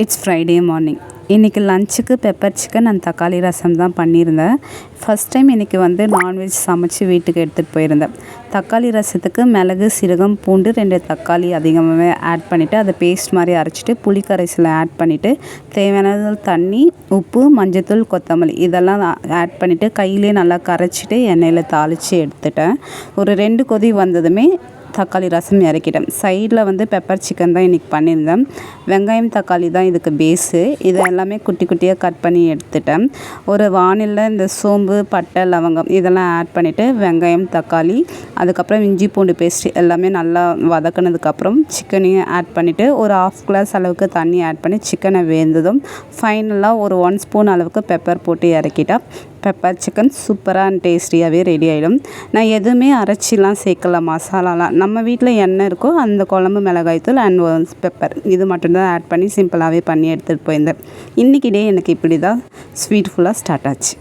It's Friday morning. இன்றைக்கி லஞ்சுக்கு pepper chicken and தக்காளி ரசம் தான் பண்ணியிருந்தேன். ஃபஸ்ட் டைம் இன்றைக்கி நான்வெஜ் சமைச்சு வீட்டுக்கு எடுத்துகிட்டு போயிருந்தேன். தக்காளி ரசத்துக்கு மிளகு, சீரகம், பூண்டு, 2 தக்காளி அதிகமாகவே ஆட் பண்ணிவிட்டு அதை பேஸ்ட் மாதிரி அரைச்சிட்டு புளி கரைசலை ஆட் பண்ணிவிட்டு தேவையான தண்ணி, உப்பு, மஞ்சத்தூள், கொத்தமல்லி இதெல்லாம் ஆட் பண்ணிவிட்டு கையிலே நல்லா கரைச்சிட்டு எண்ணெயில் தாளித்து எடுத்துட்டேன். ஒரு 2 கொதி வந்ததுமே தக்காளி ரசம் இறக்கிட்டேன். சைடில் பெப்பர் சிக்கன் தான் இன்றைக்கி பண்ணியிருந்தேன். வெங்காயம், தக்காளி தான் இதுக்கு பேஸு. இது எல்லாமே குட்டி குட்டியாக கட் பண்ணி எடுத்துட்டேன். ஒரு வானிலில் இந்த சோம்பு, பட்டை, லவங்கம் இதெல்லாம் ஆட் பண்ணிவிட்டு வெங்காயம், தக்காளி, அதுக்கப்புறம் இஞ்சி பூண்டு பேஸ்ட்டு எல்லாமே நல்லா வதக்கினதுக்கப்புறம் சிக்கனையும் ஆட் பண்ணிவிட்டு ஒரு 1/2 கிளாஸ் அளவுக்கு தண்ணி ஆட் பண்ணி சிக்கனை வேந்ததும் ஃபைனலாக ஒரு 1 ஸ்பூன் அளவுக்கு பெப்பர் போட்டு இறக்கிட்டால் பெப்பர் சிக்கன் சூப்பராக அண்ட் டேஸ்டியாகவே ரெடி ஆகிடும். நான் எதுவுமே அரைச்சிலாம் சேர்க்கல, மசாலாலாம் நம்ம வீட்டில் என்ன இருக்கோ அந்த குழம்பு மிளகாய்த்தூள் அண்ட் பெப்பர் இது மட்டும்தான் ஆட் பண்ணி சிம்பிளாகவே பண்ணி எடுத்துகிட்டு போயிருந்தேன். இன்றைக்கி டே எனக்கு இப்படி தான் ஸ்வீட் ஃபுல்லாக ஸ்டார்ட் ஆச்சு.